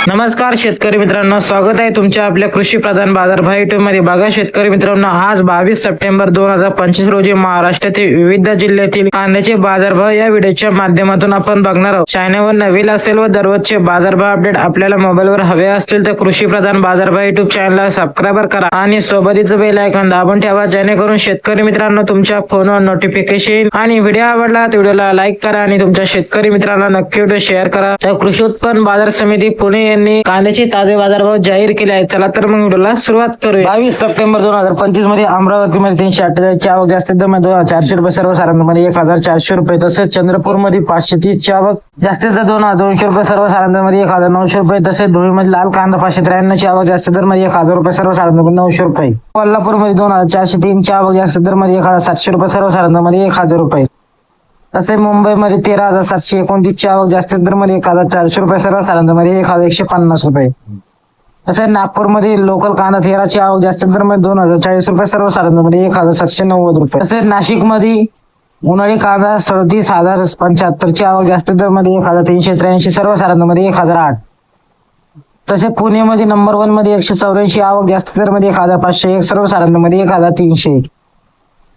नमस्कार शेतकरी मित्रांनो, स्वागत आहे तुमच्या आपल्या कृषी प्रधान बाजारभाव युट्यूब मध्ये. बघा शेतकरी मित्रांनो, आज 22 सप्टेंबर 2025 रोजी महाराष्ट्रातील विविध जिल्ह्यातील कांद्याचे बाजारभाव या व्हिडिओच्या माध्यमातून आपण बघणार आहोत. चॅनलवर नवीन असेल व दररोजचे बाजारभाव अपडेट आपल्याला मोबाईलवर हवे असतील तर कृषी प्रधान बाजारभाव युट्यूब चॅनलला सबस्क्राईब करा आणि सोबतीचं बेल आयकॉन दाबून ठेवा, जेणेकरून शेतकरी मित्रांनो तुमच्या फोनवर नोटिफिकेशन आणि व्हिडिओ आवडला तर व्हिडिओला लाईक करा आणि तुमच्या शेतकरी मित्रांना नक्की व्हिडिओ शेअर करा. तर कृषी उत्पन्न बाजार समिती पुणे यांनी कांद्याचे ताजे बाजारभाव जाहीर केले आहेत. चला तर मग व्हिडिओला सुरुवात करूया. 22 सप्टेंबर 2025 मध्ये अमरावती मध्ये 348 ची आवक, जास्तीत दर 2400 रुपये, सर्वसाधारणमध्ये 1400 रुपये. तसेच चंद्रपूर मध्ये 530 ची आवक, जास्तीत दर 2200 रुपये, सर्वसाधारणमध्ये 1900 रुपये. तसेच धुळीमध्ये लाल कांदा 593 ची आवक, जास्तीत दर मध्ये 1000 रुपये, सर्वसाधारणमध्ये 900 रुपये. कोल्हापूर मध्ये 2403 ची आवक, जास्तीत दर मध्ये 1700 रुपये, सर्वसाधारणमध्ये 1000 रुपये. तसे मुंबईमध्ये 13729 ची आवक, जास्तीत दर मध्ये 1400 रुपये, सर्वसाधारणमध्ये 1150 रुपये. तसेच नागपूरमध्ये लोकल कांदा 13 ची आवक, जास्तीत दर मध्ये 2040 रुपये, सर्वसाधारणमध्ये 1790 रुपये. तसेच नाशिकमध्ये उन्हाळी कांदा 37075 ची आवक, जास्तीत दर मध्ये 1383, सर्वसाधारणमध्ये 1008. तसे पुणेमध्ये नंबर 1 मध्ये 184 आवक, जास्तीत दर मध्ये 1501, सर्वसाधारणमध्ये 1300.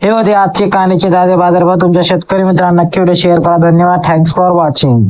हे होते आजचे कांद्याचे ताजे बाजारभाव. तुमच्या शेतकरी मित्रांना नक्की व्हिडिओ शेअर करा. धन्यवाद. Thanks for watching.